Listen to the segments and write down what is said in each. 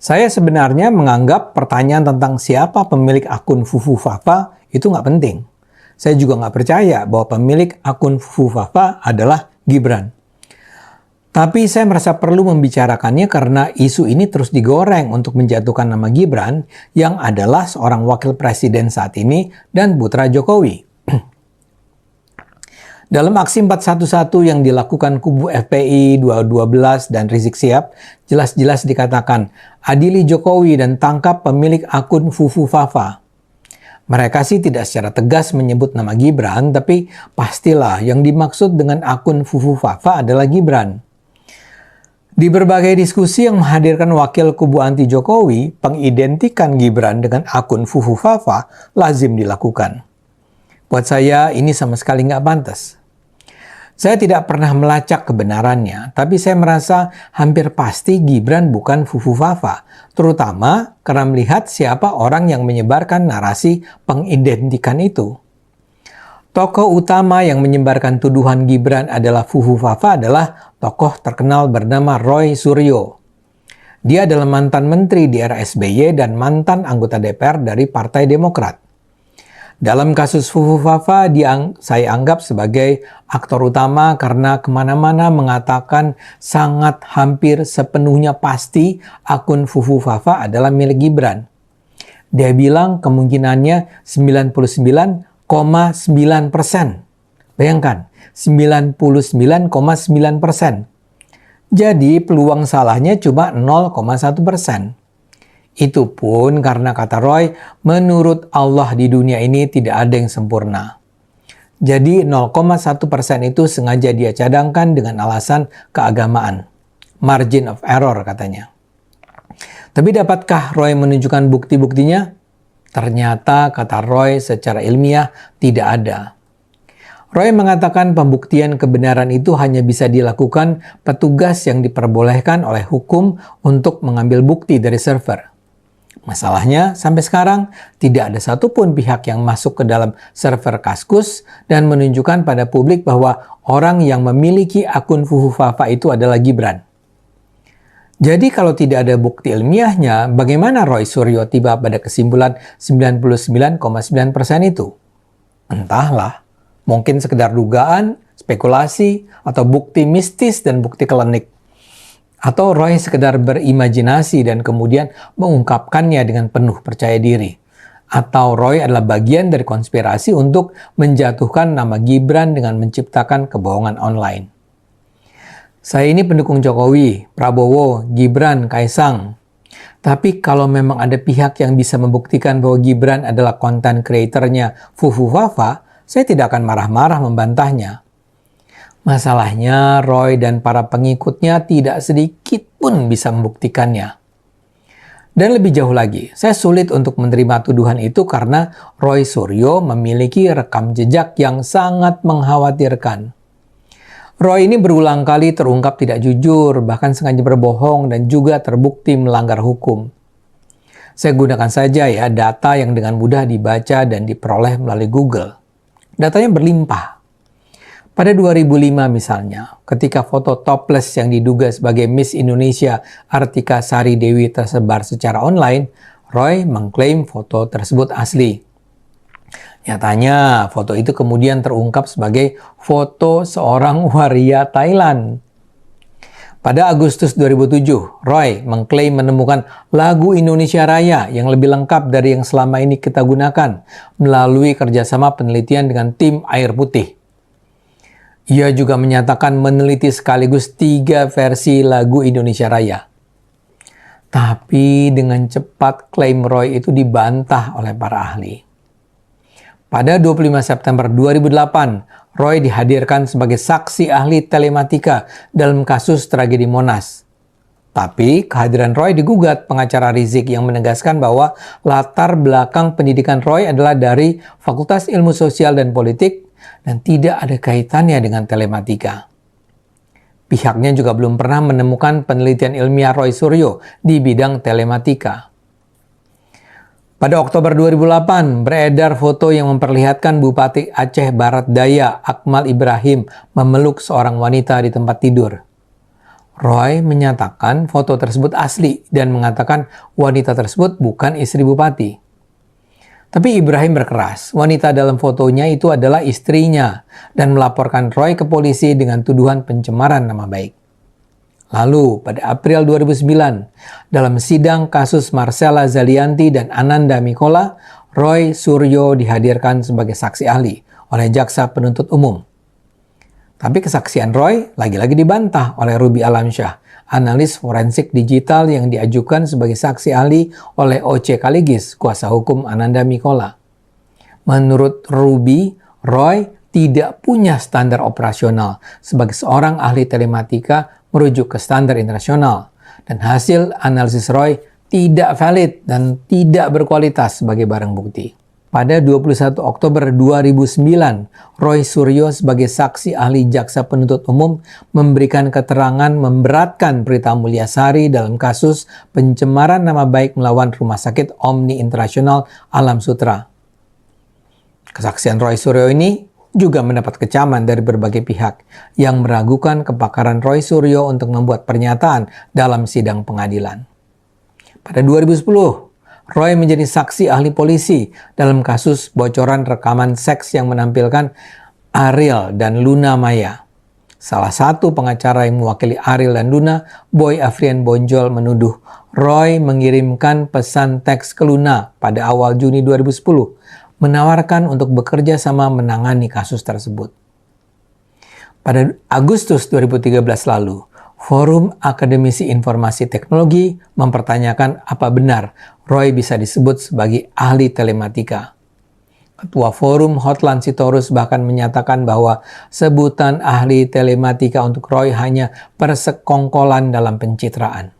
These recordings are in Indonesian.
Saya sebenarnya menganggap pertanyaan tentang siapa pemilik akun Fufu Fafa itu nggak penting. Saya juga nggak percaya bahwa pemilik akun Fufu Fafa adalah Gibran. Tapi saya merasa perlu membicarakannya karena isu ini terus digoreng untuk menjatuhkan nama Gibran yang adalah seorang wakil presiden saat ini dan putra Jokowi. Dalam aksi 411 yang dilakukan kubu FPI 2012 dan Rizik Sihab, jelas-jelas dikatakan, adili Jokowi dan tangkap pemilik akun Fufu Fafa. Mereka sih tidak secara tegas menyebut nama Gibran, tapi pastilah yang dimaksud dengan akun Fufu Fafa adalah Gibran. Di berbagai diskusi yang menghadirkan wakil kubu anti Jokowi, pengidentikan Gibran dengan akun Fufu Fafa lazim dilakukan. Buat saya ini sama sekali nggak pantas. Saya tidak pernah melacak kebenarannya, tapi saya merasa hampir pasti Gibran bukan Fufu Fafa, terutama karena melihat siapa orang yang menyebarkan narasi pengidentikan itu. Tokoh utama yang menyebarkan tuduhan Gibran adalah Fufu Fafa adalah tokoh terkenal bernama Roy Suryo. Dia adalah mantan menteri di era SBY dan mantan anggota DPR dari Partai Demokrat. Dalam kasus Fufu Fafa, saya anggap sebagai aktor utama karena kemana-mana mengatakan sangat hampir sepenuhnya pasti akun Fufu Fafa adalah milik Gibran. Dia bilang kemungkinannya 99,9%. Bayangkan, 99,9%. Jadi peluang salahnya cuma 0,1%. Itu pun karena kata Roy, menurut Allah di dunia ini tidak ada yang sempurna. Jadi 0,1% itu sengaja dia cadangkan dengan alasan keagamaan. Margin of error katanya. Tapi dapatkah Roy menunjukkan bukti-buktinya? Ternyata kata Roy secara ilmiah tidak ada. Roy mengatakan pembuktian kebenaran itu hanya bisa dilakukan petugas yang diperbolehkan oleh hukum untuk mengambil bukti dari server. Masalahnya, sampai sekarang tidak ada satupun pihak yang masuk ke dalam server Kaskus dan menunjukkan pada publik bahwa orang yang memiliki akun Fufu Fafa itu adalah Gibran. Jadi kalau tidak ada bukti ilmiahnya, bagaimana Roy Suryo tiba pada kesimpulan 99,9% itu? Entahlah, mungkin sekedar dugaan, spekulasi, atau bukti mistis dan bukti klinik. Atau Roy sekedar berimajinasi dan kemudian mengungkapkannya dengan penuh percaya diri. Atau Roy adalah bagian dari konspirasi untuk menjatuhkan nama Gibran dengan menciptakan kebohongan online. Saya ini pendukung Jokowi, Prabowo, Gibran, Kaisang. Tapi kalau memang ada pihak yang bisa membuktikan bahwa Gibran adalah konten kreatornya Fufu Fafa, saya tidak akan marah-marah membantahnya. Masalahnya, Roy dan para pengikutnya tidak sedikit pun bisa membuktikannya. Dan lebih jauh lagi, saya sulit untuk menerima tuduhan itu karena Roy Suryo memiliki rekam jejak yang sangat mengkhawatirkan. Roy ini berulang kali terungkap tidak jujur, bahkan sengaja berbohong dan juga terbukti melanggar hukum. Saya gunakan saja ya data yang dengan mudah dibaca dan diperoleh melalui Google. Datanya berlimpah. Pada 2005 misalnya, ketika foto topless yang diduga sebagai Miss Indonesia Artika Sari Dewi tersebar secara online, Roy mengklaim foto tersebut asli. Nyatanya, foto itu kemudian terungkap sebagai foto seorang waria Thailand. Pada Agustus 2007, Roy mengklaim menemukan lagu Indonesia Raya yang lebih lengkap dari yang selama ini kita gunakan melalui kerjasama penelitian dengan tim Air Putih. Ia juga menyatakan meneliti sekaligus 3 versi lagu Indonesia Raya. Tapi dengan cepat klaim Roy itu dibantah oleh para ahli. Pada 25 September 2008, Roy dihadirkan sebagai saksi ahli telematika dalam kasus tragedi Monas. Tapi kehadiran Roy digugat pengacara Rizik yang menegaskan bahwa latar belakang pendidikan Roy adalah dari Fakultas Ilmu Sosial dan Politik dan tidak ada kaitannya dengan telematika. Pihaknya juga belum pernah menemukan penelitian ilmiah Roy Suryo di bidang telematika. Pada Oktober 2008, beredar foto yang memperlihatkan Bupati Aceh Barat Daya, Akmal Ibrahim, memeluk seorang wanita di tempat tidur. Roy menyatakan foto tersebut asli dan mengatakan wanita tersebut bukan istri bupati. Tapi Ibrahim berkeras, wanita dalam fotonya itu adalah istrinya dan melaporkan Roy ke polisi dengan tuduhan pencemaran nama baik. Lalu, pada April 2009, dalam sidang kasus Marcella Zalianti dan Ananda Mikola, Roy Suryo dihadirkan sebagai saksi ahli oleh jaksa penuntut umum. Tapi kesaksian Roy lagi-lagi dibantah oleh Ruby Alamsyah, analis forensik digital yang diajukan sebagai saksi ahli oleh O.C. Kaligis, kuasa hukum Ananda Mikola. Menurut Ruby, Roy tidak punya standar operasional sebagai seorang ahli telematika merujuk ke standar internasional, dan hasil analisis Roy tidak valid dan tidak berkualitas sebagai barang bukti. Pada 21 Oktober 2009, Roy Suryo sebagai saksi ahli jaksa penuntut umum memberikan keterangan memberatkan Prita Mulyasari dalam kasus pencemaran nama baik melawan Rumah Sakit Omni Internasional Alam Sutra. Kesaksian Roy Suryo ini juga mendapat kecaman dari berbagai pihak yang meragukan kepakaran Roy Suryo untuk membuat pernyataan dalam sidang pengadilan. Pada 2010, Roy menjadi saksi ahli polisi dalam kasus bocoran rekaman seks yang menampilkan Ariel dan Luna Maya. Salah satu pengacara yang mewakili Ariel dan Luna, Boy Afrian Bonjol, menuduh Roy mengirimkan pesan teks ke Luna pada awal Juni 2010, menawarkan untuk bekerja sama menangani kasus tersebut. Pada Agustus 2013 lalu, Forum Akademisi Informasi Teknologi mempertanyakan apa benar Roy bisa disebut sebagai ahli telematika. Ketua Forum Hotlan Sitorus bahkan menyatakan bahwa sebutan ahli telematika untuk Roy hanya persekongkolan dalam pencitraan.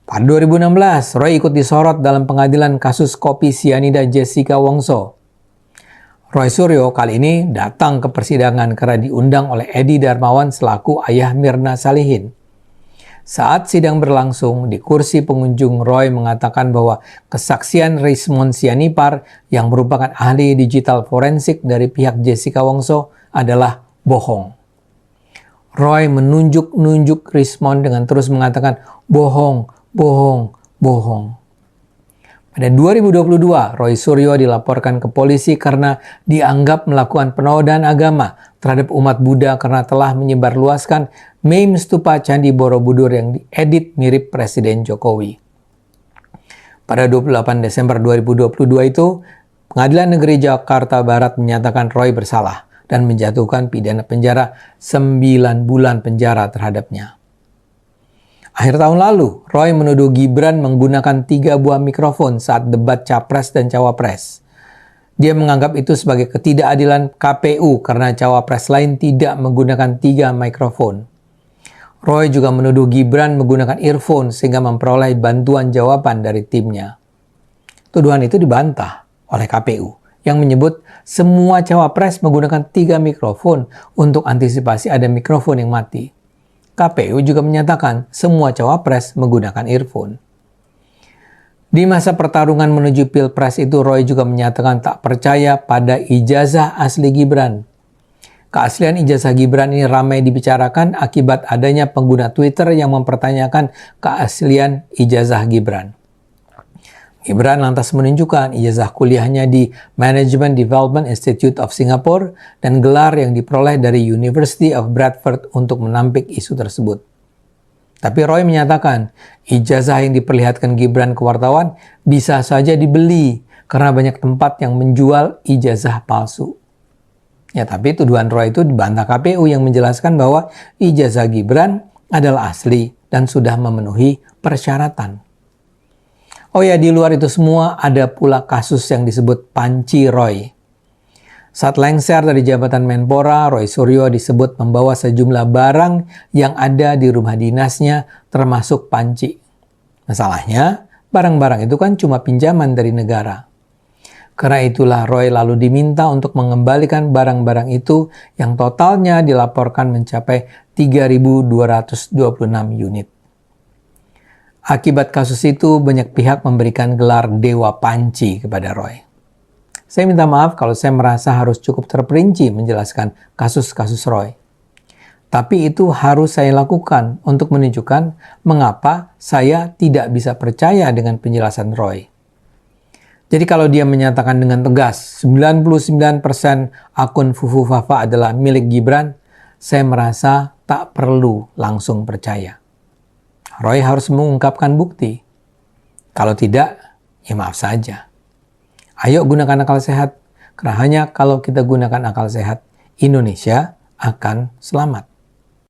Pada 2016, Roy ikut disorot dalam pengadilan kasus kopi sianida Jessica Wongso. Roy Suryo kali ini datang ke persidangan karena diundang oleh Edi Darmawan selaku ayah Mirna Salihin. Saat sidang berlangsung, di kursi pengunjung Roy mengatakan bahwa kesaksian Rismond Sianipar yang merupakan ahli digital forensik dari pihak Jessica Wongso adalah bohong. Roy menunjuk-nunjuk Rismond dengan terus mengatakan bohong, bohong, bohong. Pada 2022, Roy Suryo dilaporkan ke polisi karena dianggap melakukan penodaan agama terhadap umat Buddha karena telah menyebarluaskan meme stupa Candi Borobudur yang diedit mirip Presiden Jokowi. Pada 28 Desember 2022 itu, Pengadilan Negeri Jakarta Barat menyatakan Roy bersalah dan menjatuhkan pidana penjara 9 bulan penjara terhadapnya. Akhir tahun lalu, Roy menuduh Gibran menggunakan 3 buah mikrofon saat debat Capres dan Cawapres. Dia menganggap itu sebagai ketidakadilan KPU karena Cawapres lain tidak menggunakan 3 mikrofon. Roy juga menuduh Gibran menggunakan earphone sehingga memperoleh bantuan jawaban dari timnya. Tuduhan itu dibantah oleh KPU yang menyebut semua Cawapres menggunakan 3 mikrofon untuk antisipasi ada mikrofon yang mati. KPU juga menyatakan semua Cawapres menggunakan earphone. Di masa pertarungan menuju Pilpres itu, Roy juga menyatakan tak percaya pada ijazah asli Gibran. Keaslian ijazah Gibran ini ramai dibicarakan akibat adanya pengguna Twitter yang mempertanyakan keaslian ijazah Gibran. Gibran lantas menunjukkan ijazah kuliahnya di Management Development Institute of Singapore dan gelar yang diperoleh dari University of Bradford untuk menampik isu tersebut. Tapi Roy menyatakan ijazah yang diperlihatkan Gibran ke wartawan bisa saja dibeli karena banyak tempat yang menjual ijazah palsu. Ya, tapi tuduhan Roy itu dibantah KPU yang menjelaskan bahwa ijazah Gibran adalah asli dan sudah memenuhi persyaratan. Oh ya, di luar itu semua ada pula kasus yang disebut Panci Roy. Saat lengser dari jabatan Menpora, Roy Suryo disebut membawa sejumlah barang yang ada di rumah dinasnya termasuk panci. Masalahnya, barang-barang itu kan cuma pinjaman dari negara. Karena itulah Roy lalu diminta untuk mengembalikan barang-barang itu yang totalnya dilaporkan mencapai 3.226 unit. Akibat kasus itu, banyak pihak memberikan gelar Dewa Panci kepada Roy. Saya minta maaf kalau saya merasa harus cukup terperinci menjelaskan kasus-kasus Roy. Tapi itu harus saya lakukan untuk menunjukkan mengapa saya tidak bisa percaya dengan penjelasan Roy. Jadi kalau dia menyatakan dengan tegas 99% akun Fufu Fafa adalah milik Gibran, saya merasa tak perlu langsung percaya. Roy harus mengungkapkan bukti. Kalau tidak, ya maaf saja. Ayo gunakan akal sehat, karena hanya kalau kita gunakan akal sehat, Indonesia akan selamat.